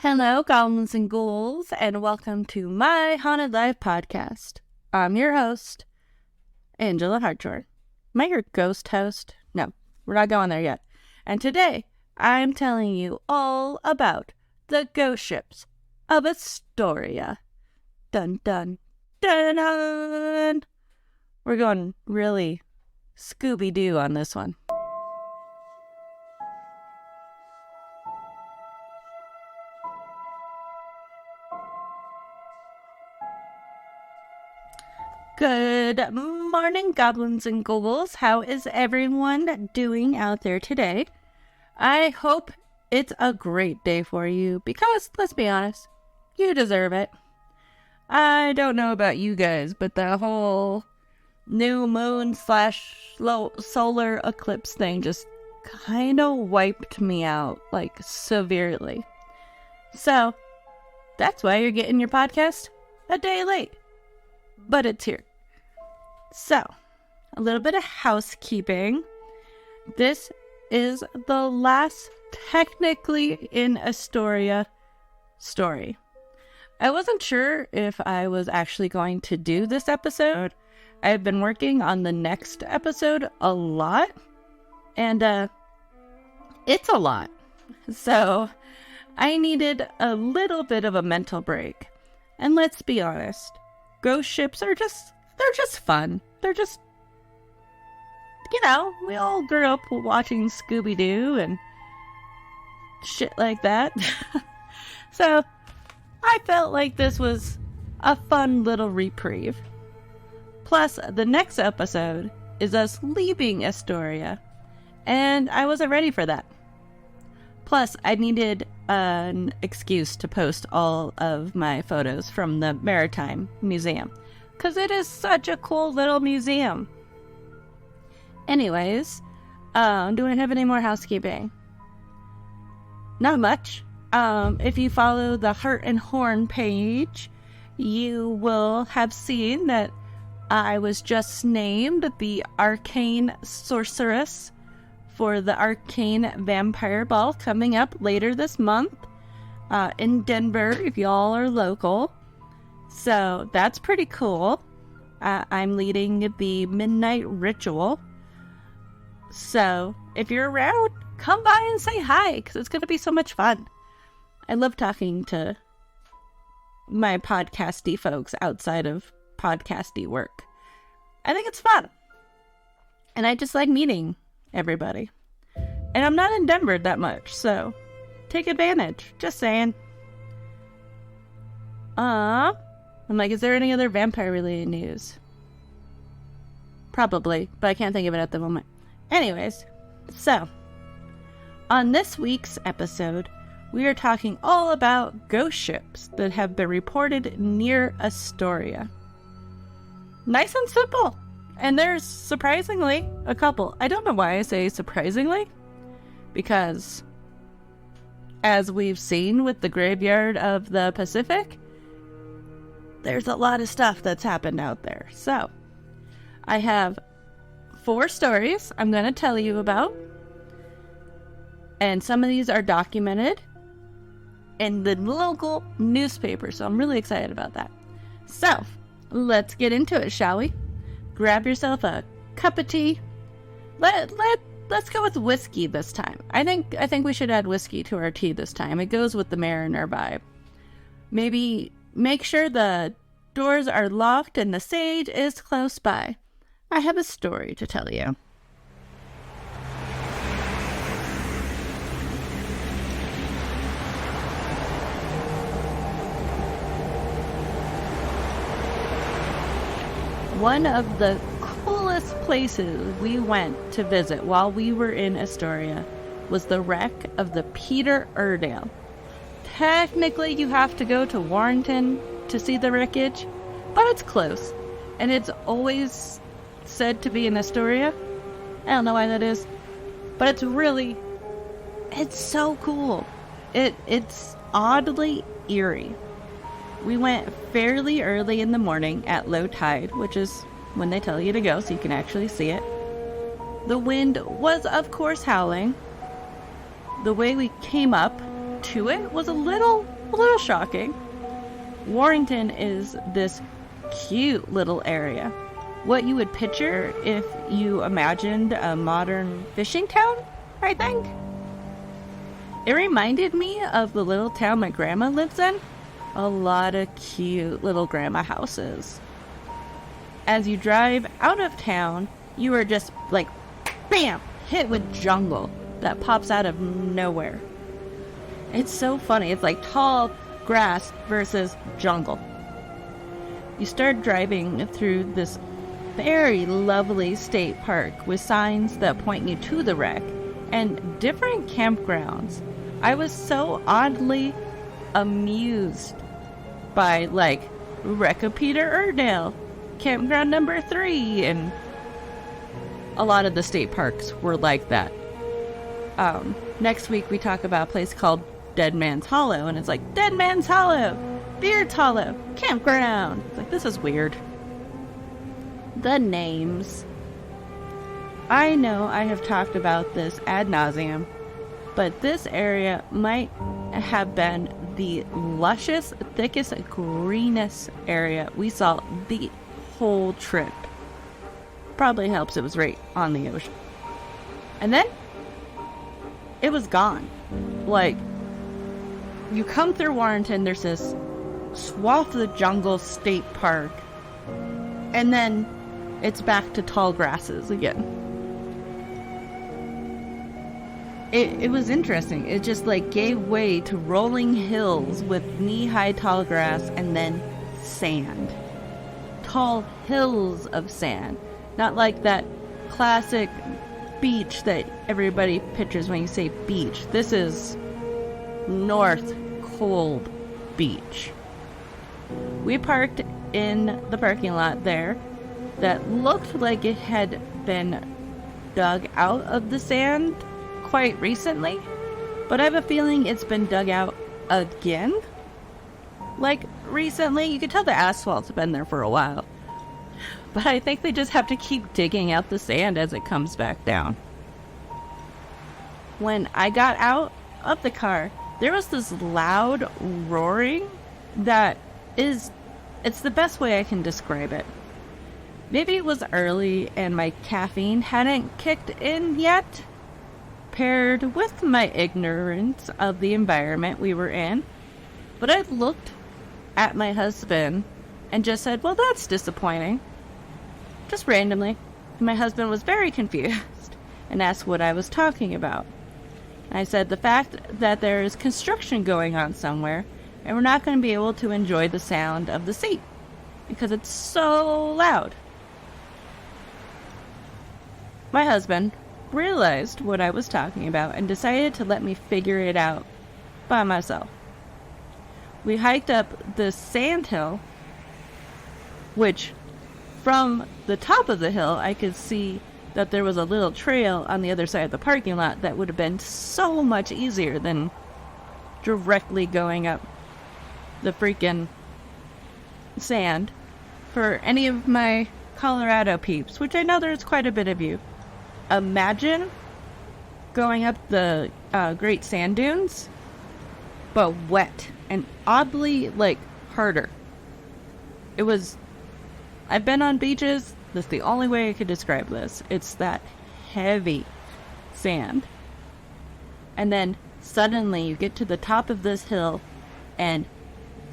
Hello, goblins and ghouls, and welcome to my Haunted Live podcast. I'm your host, Angela Hartshorn. Am I your ghost host? No, we're not going there yet. And today, I'm telling you all about the ghost ships of Astoria. Dun dun dun dun! We're going really Scooby-Doo on this one. Good morning, goblins and ghouls. How is everyone doing out there today? I hope it's a great day for you because, let's be honest, you deserve it. I don't know about you guys, but the whole new moon / solar eclipse thing just kind of wiped me out, like, severely. So, that's why you're getting your podcast a day late. But it's here. So, a little bit of housekeeping. This is the last technically in Astoria story. I wasn't sure if I was actually going to do this episode. I've been working on the next episode a lot, and it's a lot. So, I needed a little bit of a mental break. And let's be honest, ghost ships are they're just fun. They're just, we all grew up watching Scooby-Doo and shit like that. So, I felt like this was a fun little reprieve. Plus, the next episode is us leaving Astoria, and I wasn't ready for that. Plus, I needed an excuse to post all of my photos from the Maritime Museum, because it is such a cool little museum. Anyways, do I have any more housekeeping? Not much. If you follow the Heart and Horn page, you will have seen that I was just named the Arcane Sorceress for the Arcane Vampire Ball coming up later this month in Denver, if y'all are local. So that's pretty cool. I'm leading the Midnight Ritual. So if you're around, come by and say hi, because it's going to be so much fun. I love talking to my podcasty folks outside of podcasty work. I think it's fun. And I just like meeting everybody. And I'm not in Denver that much, so take advantage. Just saying. I'm like, is there any other vampire-related news? Probably, but I can't think of it at the moment. Anyways, so, on this week's episode, we are talking all about ghost ships that have been reported near Astoria. Nice and simple. And there's surprisingly a couple. I don't know why I say surprisingly, because as we've seen with the Graveyard of the Pacific, there's a lot of stuff that's happened out there. So, I have 4 stories I'm going to tell you about. And some of these are documented in the local newspaper. So I'm really excited about that. So, let's get into it, shall we? Grab yourself a cup of tea. Let's go with whiskey this time. I think we should add whiskey to our tea this time. It goes with the Mariner vibe. Maybe make sure the doors are locked and the sage is close by. I have a story to tell you. One of the coolest places we went to visit while we were in Astoria was the wreck of the Peter Iredale. Technically, you have to go to Warrenton to see the wreckage, but it's close, and it's always said to be in Astoria. I don't know why that is, but it's so cool. It's oddly eerie. We went fairly early in the morning at low tide, which is when they tell you to go so you can actually see it. The wind was, of course, howling. The way we came up, to it was a little shocking. Warrington is this cute little area. What you would picture if you imagined a modern fishing town, I think. It reminded me of the little town my grandma lives in. A lot of cute little grandma houses. As you drive out of town, you are just like, bam, hit with jungle that pops out of nowhere. It's so funny. It's like tall grass versus jungle. You start driving through this very lovely state park with signs that point you to the wreck and different campgrounds. I was so oddly amused by, like, Wreck of Peter Iredale, campground number 3, and a lot of the state parks were like that. Next week we talk about a place called Dead Man's Hollow, and it's like, Dead Man's Hollow, Beard's Hollow, campground. It's like, this is weird. The names. I know I have talked about this ad nauseum, but this area might have been the lushest, thickest, greenest area we saw the whole trip. Probably helps it was right on the ocean. And then it was gone. Like, you come through Warrenton, there's this swath of jungle state park, and then it's back to tall grasses again. It was interesting. It just like gave way to rolling hills with knee-high tall grass and then sand. Tall hills of sand. Not like that classic beach that everybody pictures when you say beach. This is North Cold Beach. We parked in the parking lot there that looked like it had been dug out of the sand quite recently, but I have a feeling it's been dug out again. Like, recently, you could tell the asphalt's been there for a while. But I think they just have to keep digging out the sand as it comes back down. When I got out of the car, there was this loud roaring that it's the best way I can describe it. Maybe it was early and my caffeine hadn't kicked in yet, paired with my ignorance of the environment we were in. But I looked at my husband and just said, well, that's disappointing. Just randomly. My husband was very confused and asked what I was talking about. I said the fact that there is construction going on somewhere and we're not going to be able to enjoy the sound of the sea because it's so loud. My husband realized what I was talking about and decided to let me figure it out by myself. We hiked up the sand hill, which from the top of the hill I could see that there was a little trail on the other side of the parking lot that would have been so much easier than directly going up the freaking sand. For any of my Colorado peeps, which I know there's quite a bit of you, imagine going up the Great Sand Dunes, but wet and oddly, like, harder. It was... I've been on beaches. That's the only way I could describe this. It's that heavy sand. And then suddenly you get to the top of this hill and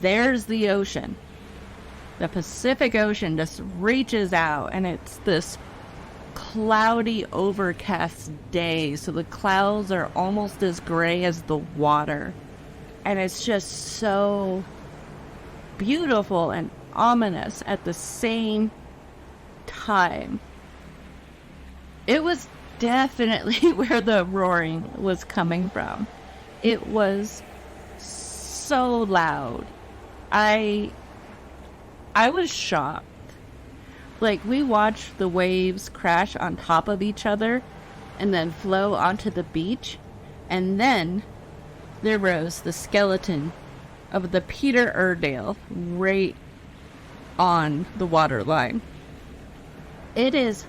there's the ocean. The Pacific Ocean just reaches out and it's this cloudy, overcast day. So the clouds are almost as gray as the water. And it's just so beautiful and ominous at the same time. It was definitely where the roaring was coming from. It was so loud. I was shocked. Like, we watched the waves crash on top of each other and then flow onto the beach, and then there rose the skeleton of the Peter Iredale right on the water line. It is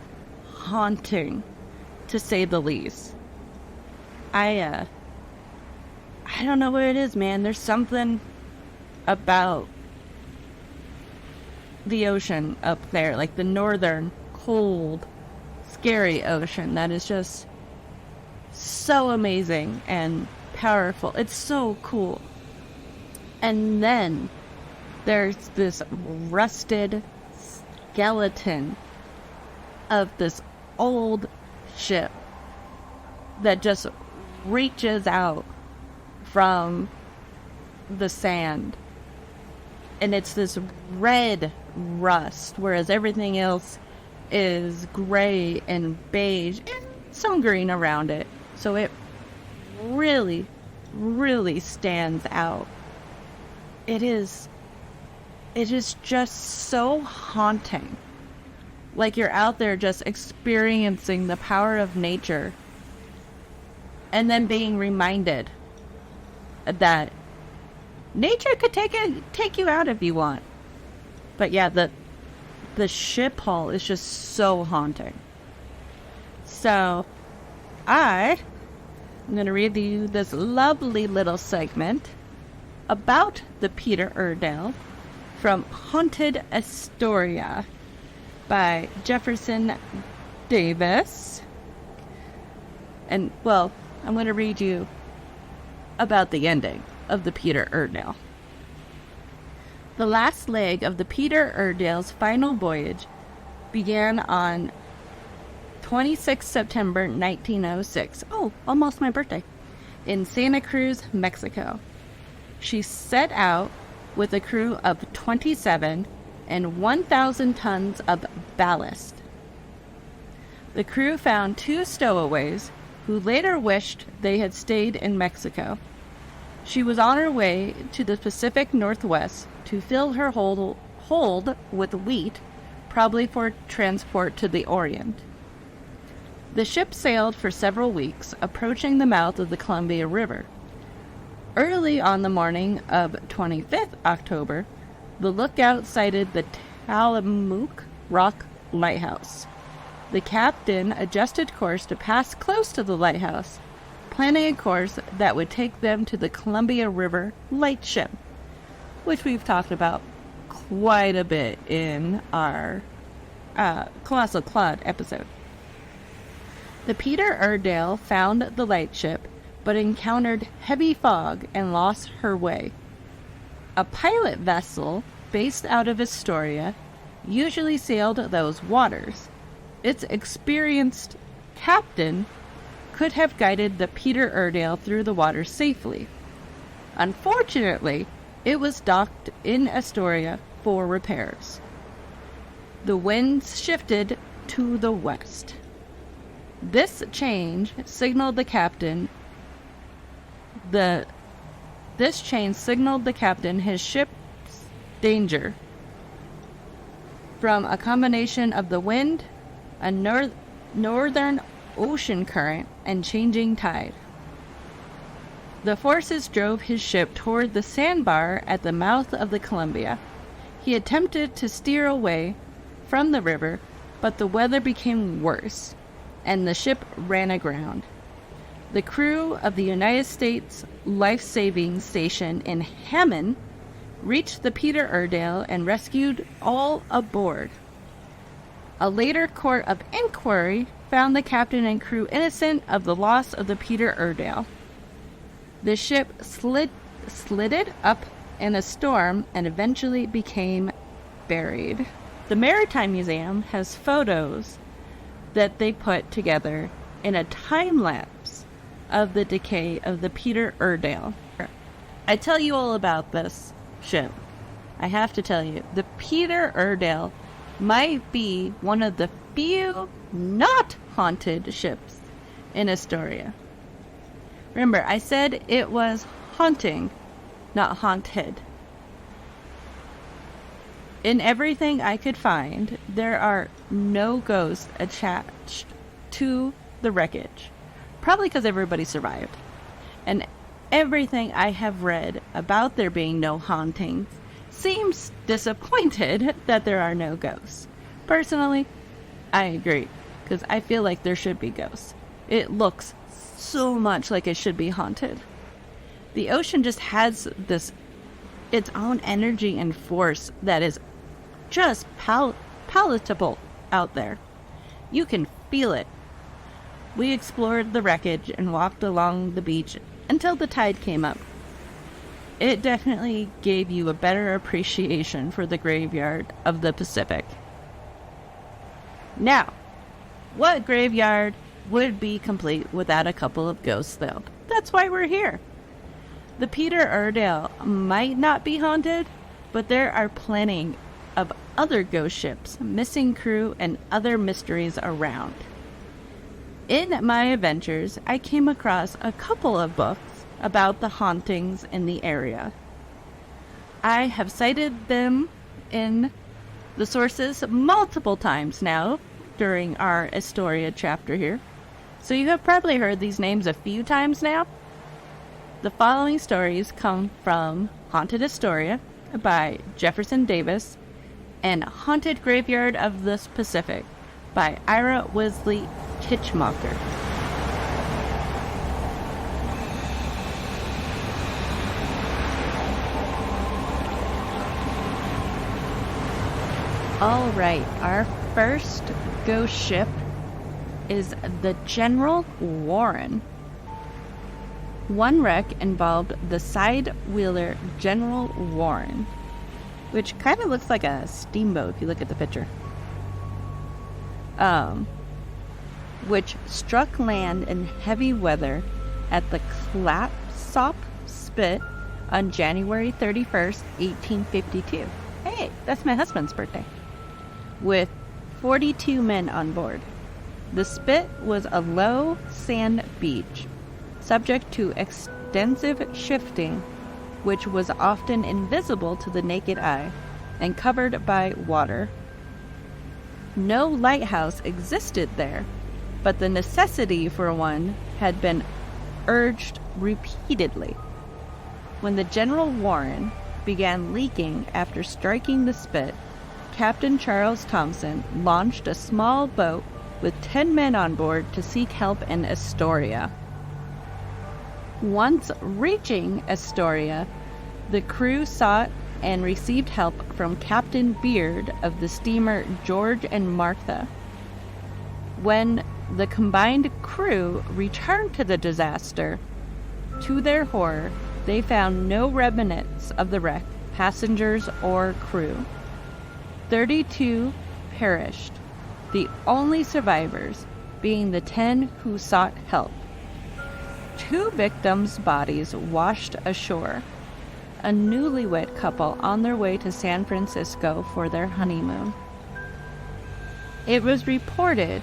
haunting, to say the least. I I don't know what it is, man. There's something about the ocean up there, like the northern, cold, scary ocean, that is just so amazing and powerful. It's so cool. And then there's this rusted skeleton of this old ship that just reaches out from the sand. And it's this red rust, whereas everything else is gray and beige and some green around it. So it really, really stands out. It is just so haunting. Like you're out there just experiencing the power of nature and then being reminded that nature could take you out if you want. But yeah, the ship hull is just so haunting. So I'm going to read you this lovely little segment about the Peter Iredale from Haunted Astoria by Jefferson Davis. And, well, I'm going to read you about the ending of the Peter Iredale. The last leg of the Peter Iredale's final voyage began on 26 September 1906. Oh, almost my birthday. In Santa Cruz, Mexico. She set out with a crew of 27 and 1,000 tons of ballast. The crew found 2 stowaways who later wished they had stayed in Mexico. She was on her way to the Pacific Northwest to fill her hold with wheat, probably for transport to the Orient. The ship sailed for several weeks, approaching the mouth of the Columbia River. Early on the morning of 25th October, the lookout sighted the Tillamook Rock Lighthouse. The captain adjusted course to pass close to the lighthouse, planning a course that would take them to the Columbia River Lightship, which we've talked about quite a bit in our Colossal Claude episode. The Peter Iredale found the lightship, but encountered heavy fog and lost her way. A pilot vessel based out of Astoria usually sailed those waters. Its experienced captain could have guided the Peter Iredale through the water safely. Unfortunately, it was docked in Astoria for repairs. The winds shifted to the west. This change signaled the captain his ship's danger from a combination of the wind, a northern ocean current, and changing tide. The forces drove his ship toward the sandbar at the mouth of the Columbia. He attempted to steer away from the river, but the weather became worse, and the ship ran aground. The crew of the United States Life-Saving Station in Hammond reached the Peter Iredale and rescued all aboard. A later court of inquiry found the captain and crew innocent of the loss of the Peter Iredale. The ship slid up in a storm and eventually became buried. The Maritime Museum has photos that they put together in a time lapse of the decay of the Peter Iredale. I tell you all about this ship. I have to tell you, the Peter Iredale might be one of the few not haunted ships in Astoria. Remember, I said it was haunting, not haunted. In everything I could find, there are no ghosts attached to the wreckage. Probably because everybody survived. And everything I have read about there being no hauntings seems disappointed that there are no ghosts. Personally, I agree, because I feel like there should be ghosts. It looks so much like it should be haunted. The ocean just has its own energy and force that is just palatable out there. You can feel it. We explored the wreckage and walked along the beach until the tide came up. It definitely gave you a better appreciation for the graveyard of the Pacific. Now, what graveyard would be complete without a couple of ghosts, though? That's why we're here. The Peter Iredale might not be haunted, but there are plenty of other ghost ships, missing crew, and other mysteries around. In my adventures, I came across a couple of books about the hauntings in the area. I have cited them in the sources multiple times now during our Astoria chapter here, so you have probably heard these names a few times now. The following stories come from Haunted Astoria by Jefferson Davis and Haunted Graveyard of the Pacific by Ira Wesley Titchmarker. All right, our first ghost ship is the General Warren. One wreck involved the side-wheeler General Warren, which kind of looks like a steamboat if you look at the picture, which struck land in heavy weather at the Clatsop Spit on January 31st, 1852. Hey, that's my husband's birthday. With 42 men on board. The Spit was a low sand beach, subject to extensive shifting, which was often invisible to the naked eye and covered by water. No lighthouse existed there, but the necessity for one had been urged repeatedly. When the General Warren began leaking after striking the Spit, Captain Charles Thompson launched a small boat with 10 men on board to seek help in Astoria. Once reaching Astoria, the crew sought and received help from Captain Beard of the steamer George and Martha. When the combined crew returned to the disaster, to their horror, they found no remnants of the wreck, passengers or crew. 32 perished, the only survivors being the 10 who sought help. 2 victims' bodies washed ashore, a newlywed couple on their way to San Francisco for their honeymoon. It was reported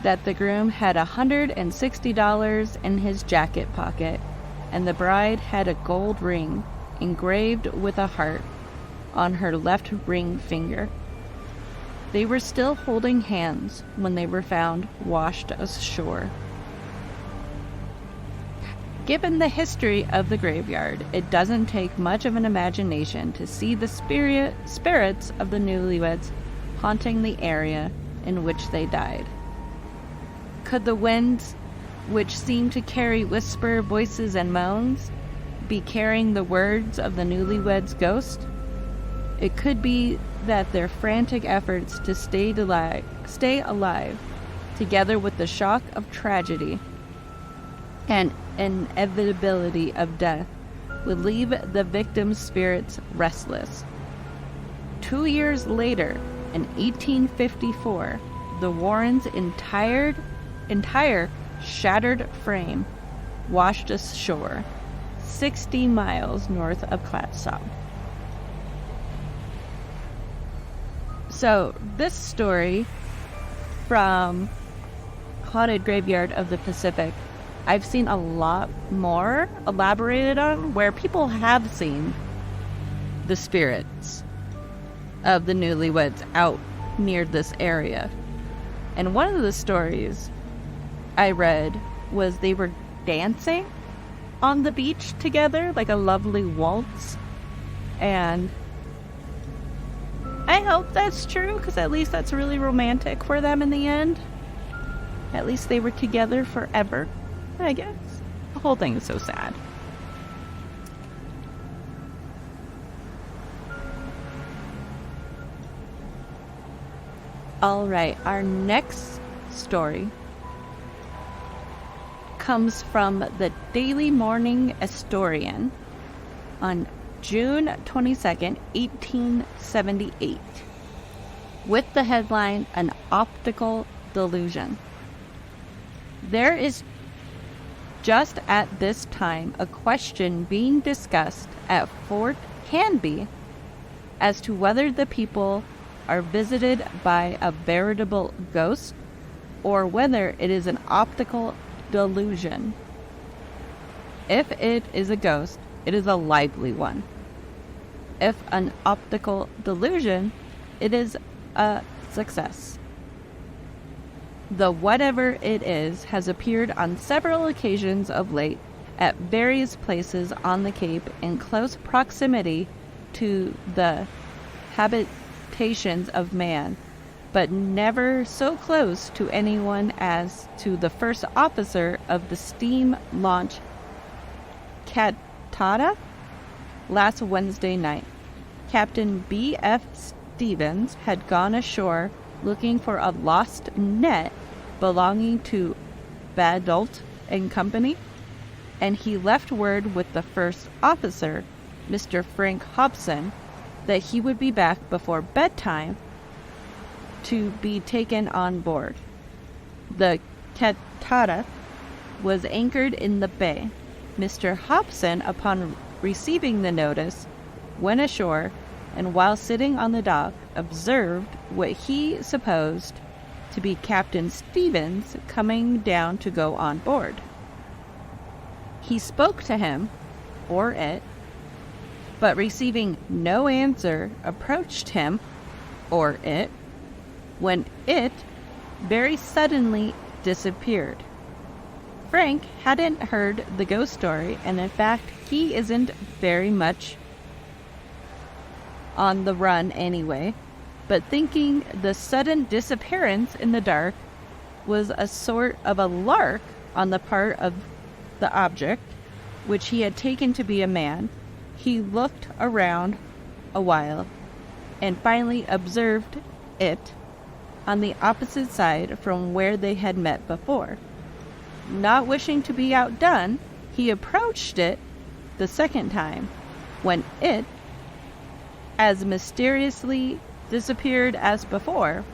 that the groom had $160 in his jacket pocket, and the bride had a gold ring engraved with a heart on her left ring finger. They were still holding hands when they were found washed ashore. Given the history of the graveyard, it doesn't take much of an imagination to see the spirits of the newlyweds haunting the area in which they died. Could the winds, which seem to carry whisper voices and moans, be carrying the words of the newlyweds' ghost? It could be that their frantic efforts to stay alive, together with the shock of tragedy and inevitability of death, would leave the victims' spirits restless. 2 years later, in 1854, the Warrens' entire shattered frame washed ashore, 60 miles north of Clatsop. So, this story from Haunted Graveyard of the Pacific, I've seen a lot more elaborated on, where people have seen the spirits of the newlyweds out near this area. And one of the stories I read was they were dancing on the beach together, like a lovely waltz. And I hope that's true, because at least that's really romantic for them in the end. At least they were together forever, I guess. The whole thing is so sad. All right, our next story comes from the Daily Morning Astorian on June 22nd, 1878, with the headline, An Optical Delusion. There is just at this time a question being discussed at Fort Canby as to whether the people are visited by a veritable ghost or whether it is an optical delusion. If it is a ghost, it is a lively one. If an optical delusion, it is a success. The whatever it is has appeared on several occasions of late at various places on the Cape in close proximity to the habitations of man, but never so close to anyone as to the first officer of the steam launch Catata last Wednesday night. Captain B.F. Stevens had gone ashore looking for a lost net belonging to Badult and Company, and he left word with the first officer, Mr. Frank Hobson, that he would be back before bedtime to be taken on board. The Catata was anchored in the bay. Mr. Hobson, upon receiving the notice, went ashore, and while sitting on the dock, observed what he supposed to be Captain Stevens coming down to go on board. He spoke to him, or it, but receiving no answer, approached him, or it, when it very suddenly disappeared. Frank hadn't heard the ghost story, and in fact, he isn't very much on the run anyway, but thinking the sudden disappearance in the dark was a sort of a lark on the part of the object, which he had taken to be a man, he looked around a while and finally observed it on the opposite side from where they had met before. Not wishing to be outdone, he approached it the second time, when it as mysteriously disappeared as before,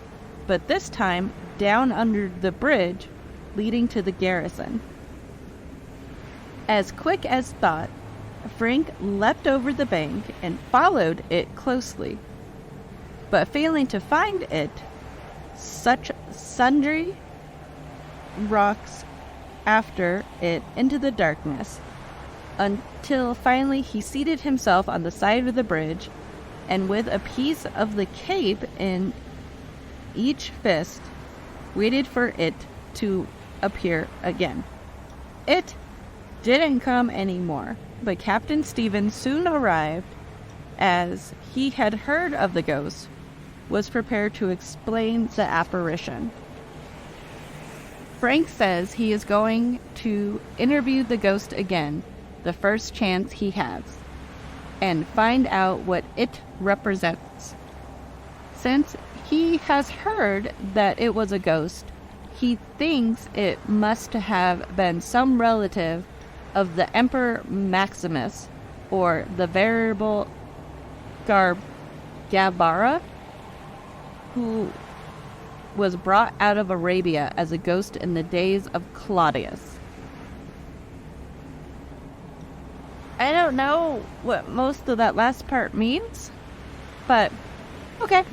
but this time down under the bridge leading to the garrison. As quick as thought, Frank leapt over the bank and followed it closely, but failing to find it, such sundry rocks after it into the darkness, until finally he seated himself on the side of the bridge, and with a piece of the cape in each fist, waited for it to appear again. It didn't come any more, but Captain Stevens soon arrived, as he had heard of the ghost, was prepared to explain the apparition. Frank says he is going to interview the ghost again the first chance he has, and find out what it represents. Since he has heard that it was a ghost, he thinks it must have been some relative of the Emperor Maximus, or the venerable Gabara, who was brought out of Arabia as a ghost in the days of Claudius. I don't know what most of that last part means, but okay.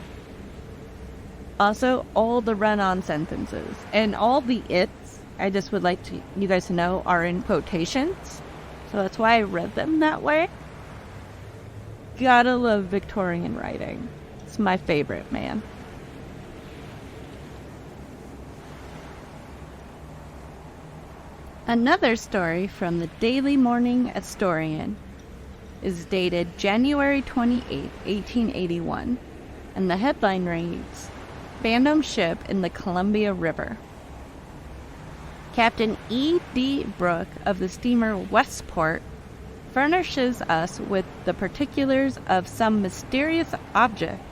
Also, all the run-on sentences and all the its, I just would like you guys to know, are in quotations. So that's why I read them that way. Gotta love Victorian writing. It's my favorite, man. Another story from the Daily Morning Astorian is dated January 28, 1881, and the headline reads, Phantom Ship in the Columbia River. Captain E.D. Brooke of the steamer Westport furnishes us with the particulars of some mysterious object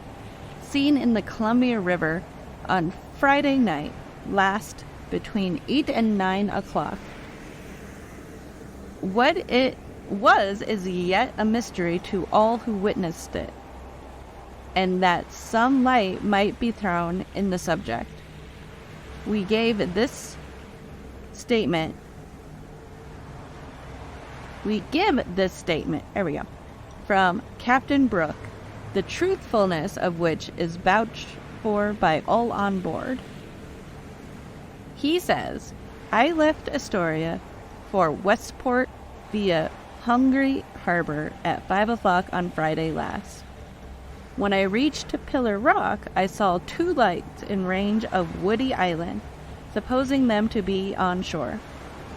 seen in the Columbia River on Friday night, last between 8 and 9 o'clock. What it was is yet a mystery to all who witnessed it, and that some light might be thrown in the subject. We give this statement, from Captain Brooke, the truthfulness of which is vouched for by all on board. He says, I left Astoria for Westport via Hungary Harbor at 5 o'clock on Friday last. When I reached Pillar Rock, I saw 2 lights in range of Woody Island, supposing them to be on shore.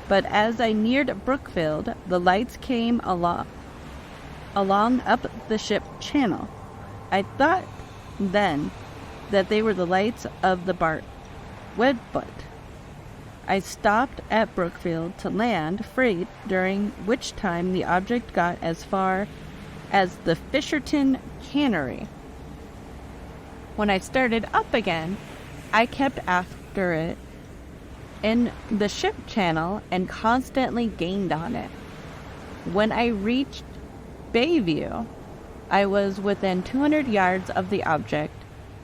But as I neared Brookfield, the lights came along up the ship channel. I thought then that they were the lights of the bark Wedfoot. I stopped at Brookfield to land freight, during which time the object got as far as the Fisherton Cannery. When I started up again, I kept after it in the ship channel and constantly gained on it. When I reached Bayview, I was within 200 yards of the object,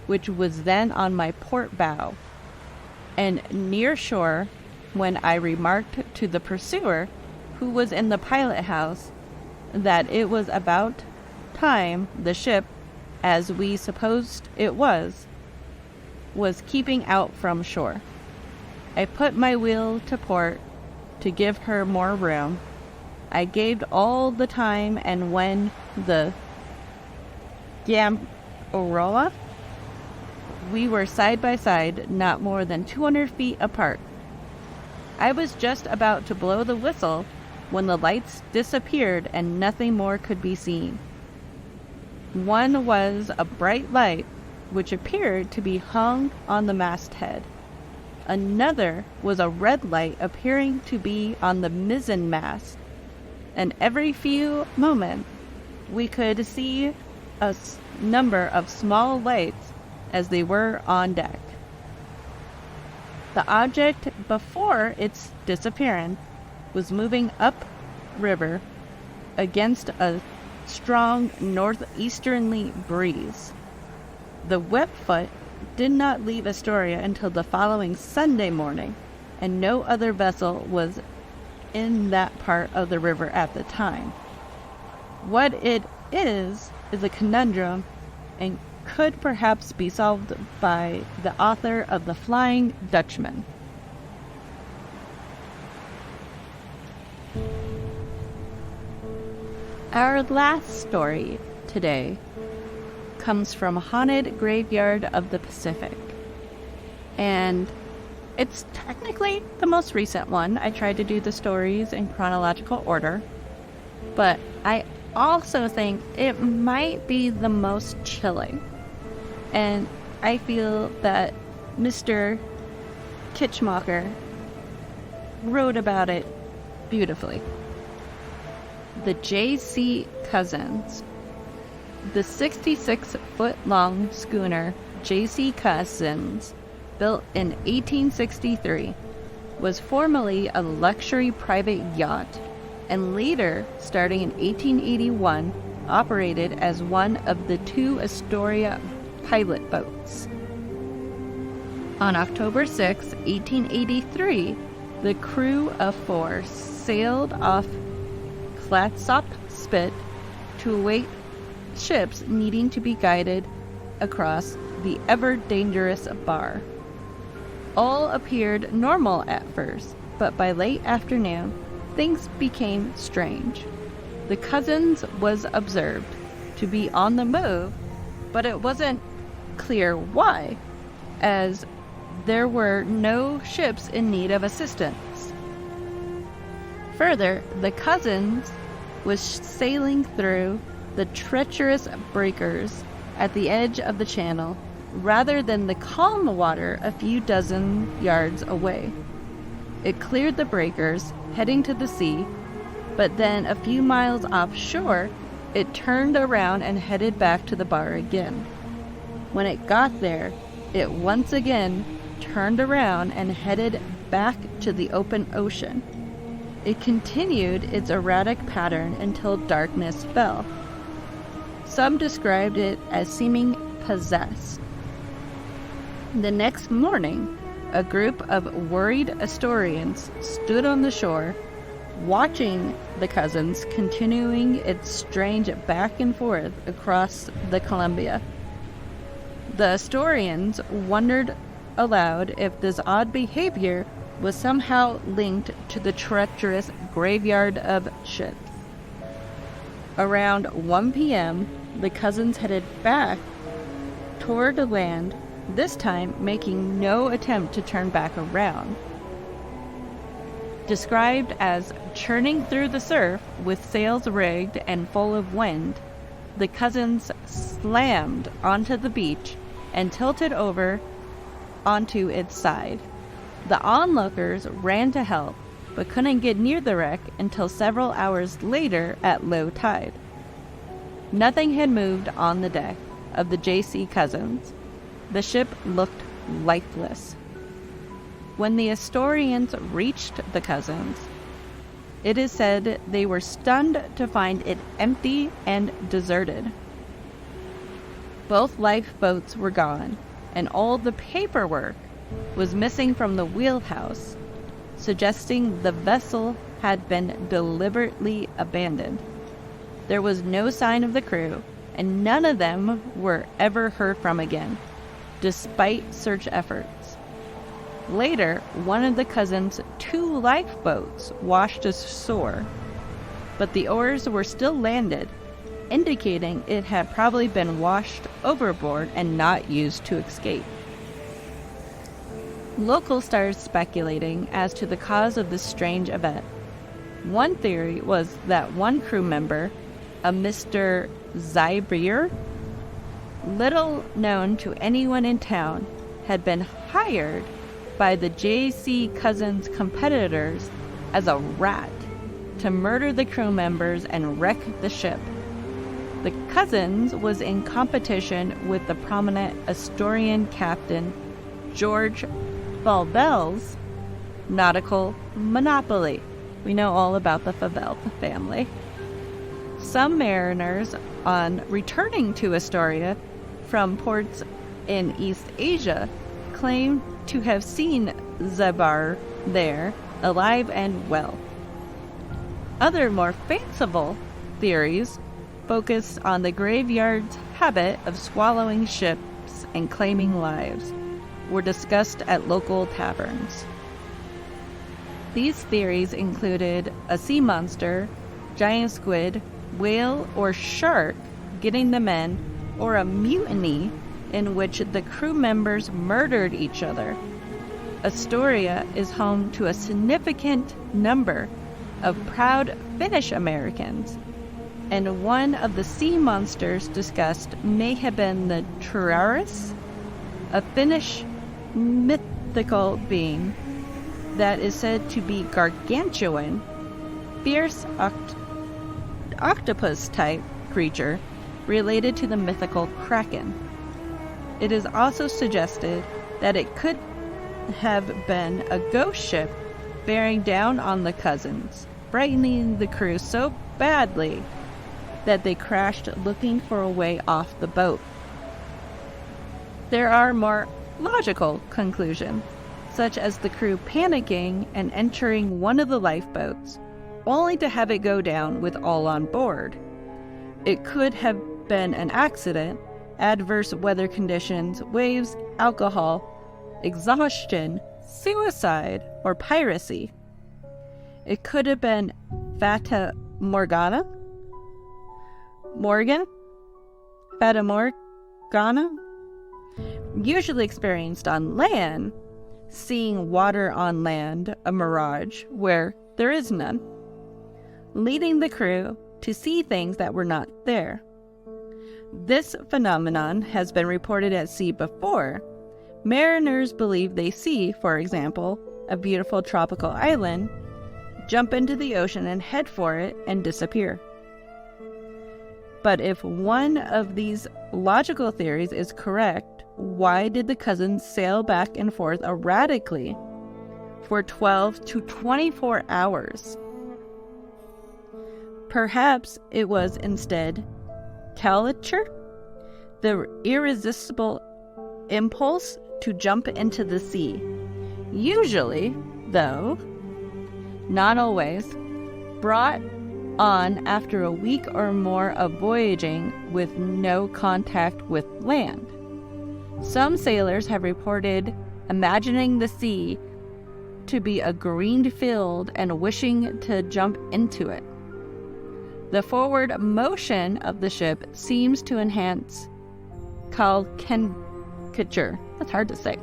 which was then on my port bow, and near shore, when I remarked to the pursuer, who was in the pilot house, that it was about time the ship, as we supposed it was keeping out from shore. I put my wheel to port to give her more room. I gave all the time, and when the Gamoroa, we were side by side, not more than 200 feet apart. I was just about to blow the whistle when the lights disappeared and nothing more could be seen. One was a bright light which appeared to be hung on the masthead. Another was a red light appearing to be on the mizzen mast, and every few moments we could see a number of small lights as they were on deck. The object, before its disappearance, was moving up river against a strong northeasterly breeze. The Webfoot did not leave Astoria until the following Sunday morning, and no other vessel was in that part of the river at the time. What it is a conundrum, and could perhaps be solved by the author of The Flying Dutchman. Our last story today comes from Haunted Graveyard of the Pacific, and it's technically the most recent one. I tried to do the stories in chronological order, but I also think it might be the most chilling, and I feel that Mr. Kitchmacher wrote about it beautifully. The J.C. Cousins. The 66-foot-long schooner J.C. Cousins, built in 1863, was formerly a luxury private yacht, and later, starting in 1881, operated as one of the 2 Astoria pilot boats. On October 6, 1883, the crew of 4 sailed off Clatsop Spit to await ships needing to be guided across the ever-dangerous bar. All appeared normal at first, but by late afternoon, things became strange. The Cousins was observed to be on the move, but it wasn't clear why, as there were no ships in need of assistance. Further, the Cousins was sailing through the treacherous breakers at the edge of the channel, rather than the calm water a few dozen yards away. It cleared the breakers, heading to the sea, but then a few miles offshore, it turned around and headed back to the bar again. When it got there, it once again turned around and headed back to the open ocean. It continued its erratic pattern until darkness fell. Some described it as seeming possessed. The next morning, a group of worried Astorians stood on the shore, watching the cousins continuing its strange back and forth across the Columbia. The Astorians wondered aloud if this odd behavior was somehow linked to the treacherous graveyard of ships. Around 1 p.m., the cousins headed back toward the land, this time making no attempt to turn back around. Described as churning through the surf with sails rigged and full of wind, the cousins slammed onto the beach and tilted over onto its side. The onlookers ran to help, but couldn't get near the wreck until several hours later at low tide. Nothing had moved on the deck of the J.C. Cousins. The ship looked lifeless. When the Astorians reached the Cousins, it is said they were stunned to find it empty and deserted. Both lifeboats were gone, and all the paperwork was missing from the wheelhouse, suggesting the vessel had been deliberately abandoned. There was no sign of the crew, and none of them were ever heard from again, despite search efforts. Later, one of the cousins' 2 lifeboats washed ashore, but the oars were still landed, indicating it had probably been washed overboard and not used to escape. Locals started speculating as to the cause of this strange event. One theory was that one crew member, a Mr. Zybrier, little known to anyone in town, had been hired by the J.C. Cousins competitors as a rat to murder the crew members and wreck the ship. The Cousins was in competition with the prominent Astorian captain George Fauvel's nautical monopoly. We know all about the Fauvel family. Some mariners, on returning to Astoria from ports in East Asia, claimed to have seen Zabar there, alive and well. Other more fanciful theories focus on the graveyard's habit of swallowing ships and claiming lives, were discussed at local taverns. These theories included a sea monster, giant squid, whale, or shark getting the men, or a mutiny in which the crew members murdered each other. Astoria is home to a significant number of proud Finnish Americans, and one of the sea monsters discussed may have been the Truraris, a Finnish mythical being that is said to be gargantuan, fierce octopus-type creature related to the mythical Kraken. It is also suggested that it could have been a ghost ship bearing down on the Cousins, frightening the crew so badly that they crashed looking for a way off the boat. There are more logical conclusions, such as the crew panicking and entering one of the lifeboats, only to have it go down with all on board. It could have been an accident, adverse weather conditions, waves, alcohol, exhaustion, suicide, or piracy. It could have been Fata Morgana? Fata Morgana? Usually experienced on land, seeing water on land, a mirage where there is none, leading the crew to see things that were not there. This phenomenon has been reported at sea before. Mariners believe they see, for example, a beautiful tropical island, jump into the ocean and head for it and disappear. But if one of these logical theories is correct, why did the cousins sail back and forth erratically for 12 to 24 hours? Perhaps it was instead caliture, the irresistible impulse to jump into the sea. Usually, though, not always, brought on after a week or more of voyaging with no contact with land. Some sailors have reported imagining the sea to be a green field and wishing to jump into it. The forward motion of the ship seems to enhance caricature. That's hard to say.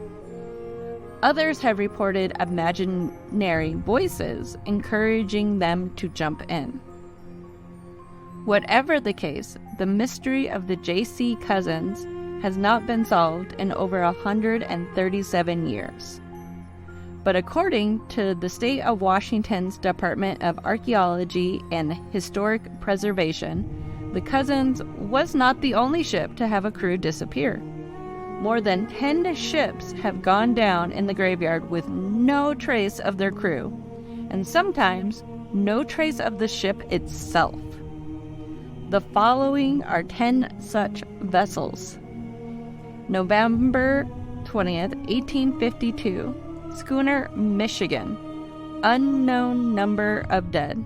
Others have reported imaginary voices encouraging them to jump in. Whatever the case, the mystery of the J.C. cousins has not been solved in over 137 years. But according to the State of Washington's Department of Archaeology and Historic Preservation, the Cousins was not the only ship to have a crew disappear. More than 10 ships have gone down in the graveyard with no trace of their crew, and sometimes no trace of the ship itself. The following are 10 such vessels. November 20th, 1852, schooner Michigan, unknown number of dead.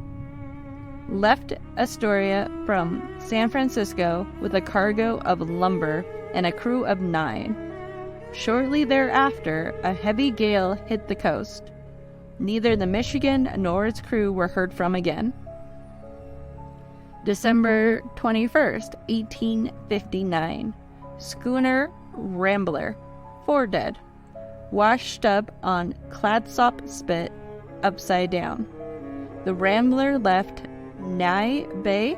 Left Astoria from San Francisco with a cargo of lumber and a crew of 9. Shortly thereafter, a heavy gale hit the coast. Neither the Michigan nor its crew were heard from again. December 21st, 1859, schooner Rambler, 4 dead. Washed up on Cladsop Spit, upside down. The Rambler left Nye Bay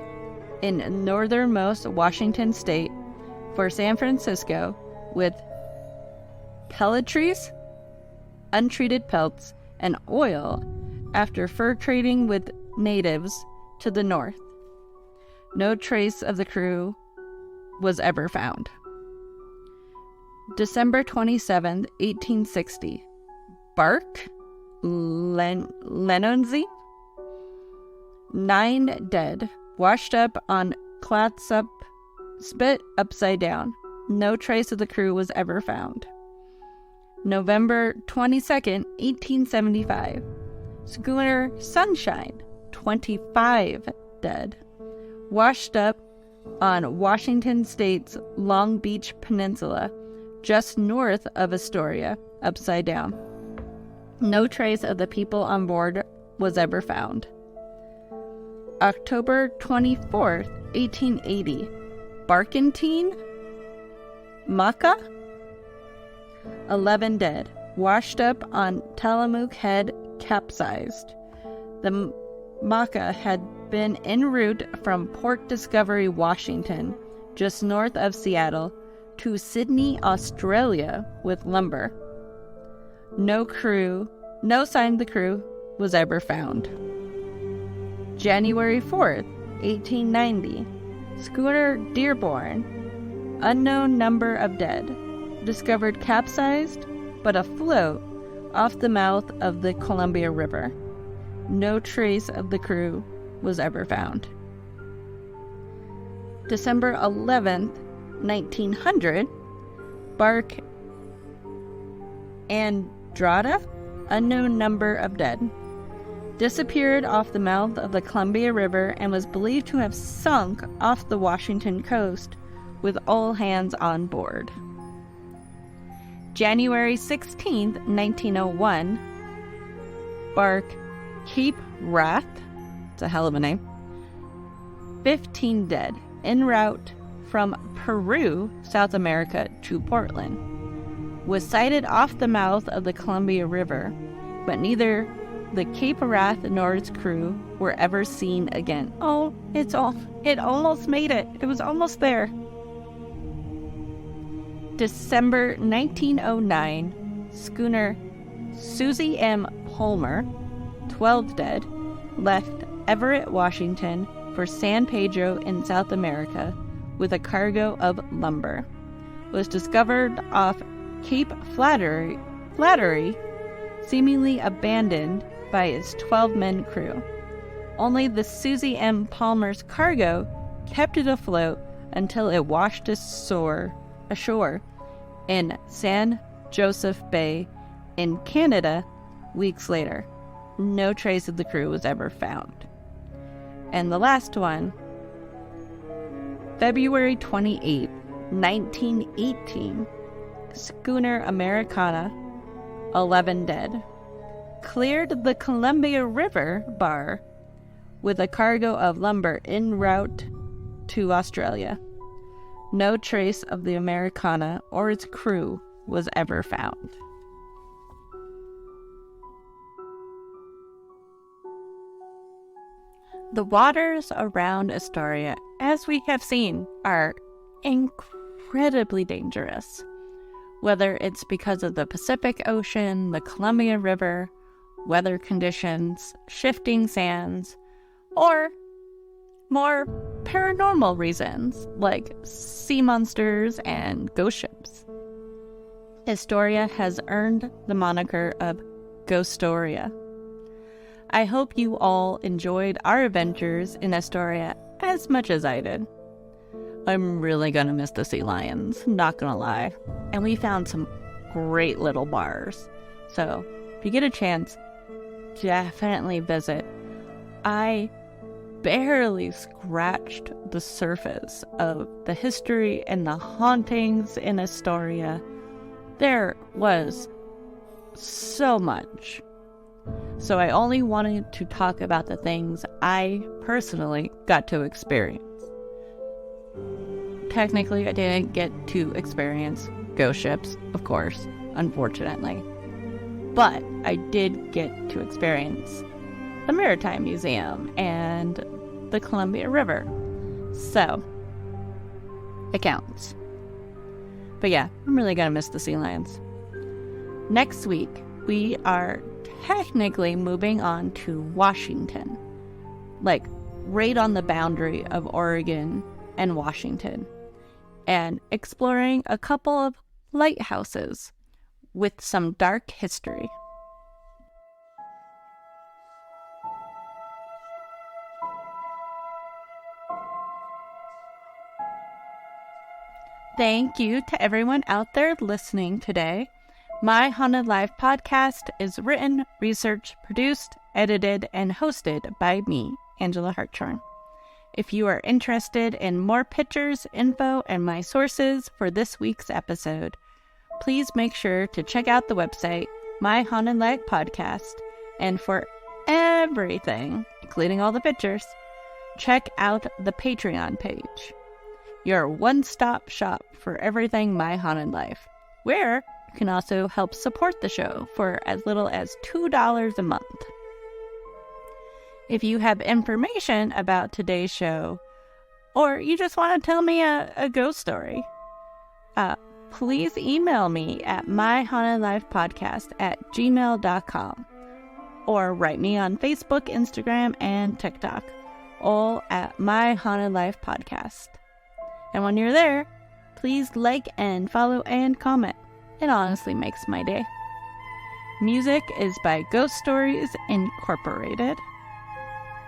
in northernmost Washington state for San Francisco with pelletries, untreated pelts, and oil after fur trading with natives to the north. No trace of the crew was ever found. December 27, 1860. Bark, Lenonzy, 9 dead, washed up on Clatsop Spit, upside down. No trace of the crew was ever found. November 22nd, 1875. Schooner Sunshine, 25 dead, washed up on Washington State's Long Beach Peninsula, just north of Astoria, upside down. No trace of the people on board was ever found. October 24th, 1880. Barkentine, Maca, 11 dead, washed up on Tillamook Head, capsized. The Maca had been en route from Port Discovery, Washington, just north of Seattle, to Sydney, Australia, with lumber. No sign of the crew was ever found. January 4th, 1890. Schooner Dearborn, unknown number of dead, discovered capsized but afloat off the mouth of the Columbia River. No trace of the crew was ever found. December 11th, 1900, bark Andrada, unknown number of dead, disappeared off the mouth of the Columbia River and was believed to have sunk off the Washington coast with all hands on board. January 16th, 1901, bark Cape Wrath, it's a hell of a name, 15 dead, en route from Peru, South America, to Portland. Was sighted off the mouth of the Columbia River, but neither the Cape Wrath nor its crew were ever seen again. Oh, it almost made it. It was almost there. December 1909, schooner Susie M. Palmer, 12 dead, left Everett, Washington for San Pedro in South America with a cargo of lumber. was discovered off Cape Flattery, seemingly abandoned by its 12-man crew. Only the Susie M. Palmer's cargo kept it afloat until it washed ashore in San Joseph Bay in Canada weeks later. No trace of the crew was ever found. And the last one, February 28, 1918, schooner Americana, 11 dead, cleared the Columbia River bar with a cargo of lumber en route to Australia. No trace of the Americana or its crew was ever found. The waters around Astoria, as we have seen, are incredibly dangerous. Whether it's because of the Pacific Ocean, the Columbia River, weather conditions, shifting sands, or more paranormal reasons like sea monsters and ghost ships. Astoria has earned the moniker of Ghostoria. I hope you all enjoyed our adventures in Astoria as much as I did. I'm really gonna miss the sea lions, not gonna lie. And we found some great little bars. So, if you get a chance, definitely visit. I barely scratched the surface of the history and the hauntings in Astoria. There was so much. So I only wanted to talk about the things I personally got to experience. Technically, I didn't get to experience ghost ships, of course, unfortunately. But I did get to experience the Maritime Museum and the Columbia River. So, it counts. But yeah, I'm really gonna miss the sea lions. Next week, we are technically moving on to Washington. Like, right on the boundary of Oregon and Washington. And exploring a couple of lighthouses with some dark history. Thank you to everyone out there listening today. My Haunted Life podcast is written, researched, produced, edited, and hosted by me, Angela Hartshorn. If you are interested in more pictures, info, and my sources for this week's episode, please make sure to check out the website, My Haunted Life Podcast, and for everything, including all the pictures, check out the Patreon page. Your one-stop shop for everything My Haunted Life, where you can also help support the show for as little as $2 a month. If you have information about today's show, or you just want to tell me a ghost story, please email me at myhauntedlifepodcast@gmail.com, or write me on Facebook, Instagram, and TikTok, all at My Haunted Life Podcast. And when you're there, please like and follow and comment. It honestly makes my day. Music is by Ghost Stories Incorporated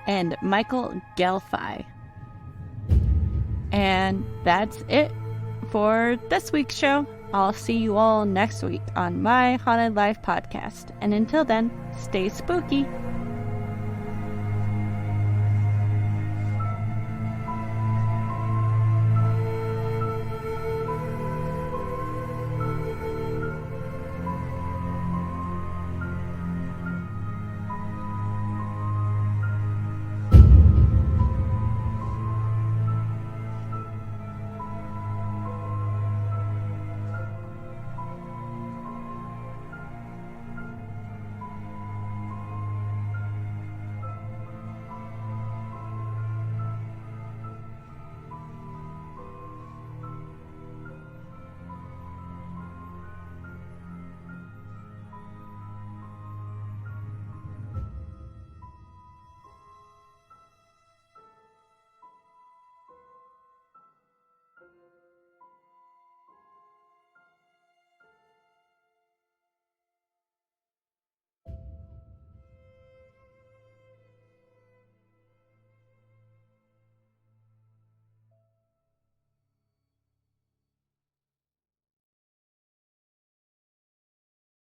and Michael Gelfi. And that's it for this week's show. I'll see you all next week on My Haunted Life Podcast. And until then, stay spooky.